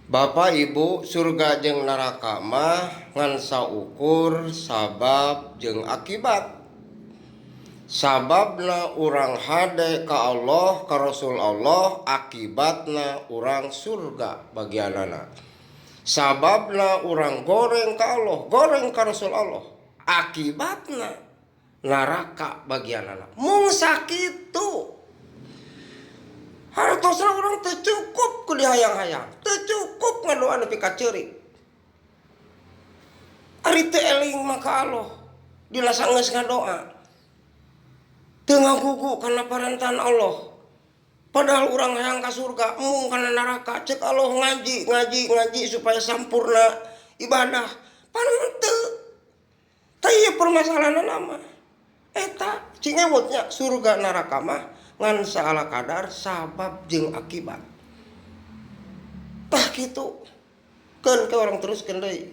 Bapak Ibu surga jeung neraka mah ngan saukur sabab jeung akibat. Sababna urang hade ka Allah ka Rasul Allah, akibatna urang surga bagianana. Sababna urang goreng ka Allah, goreng ka Rasul Allah, akibatna neraka bagianana. Mung sakitu. Hartosna urang teu cukup ku dihayang-hayang, teu cukup ngadoa nepi ka ceurik. Ari teu eling mah ka Allah, dina saeus ngadoa. Teu ngagugu kana parantahan Allah. Padahal urang hayang ka surga, mung kana neraka. Cek Allah ngaji supaya sampurna ibadah. Pan teu. Tah ieu permasalahanna mah eta cingewutnya surga neraka mah ngan saala kadar sabab jeung akibat. Tah kitu keun ke orang teruskeun deui.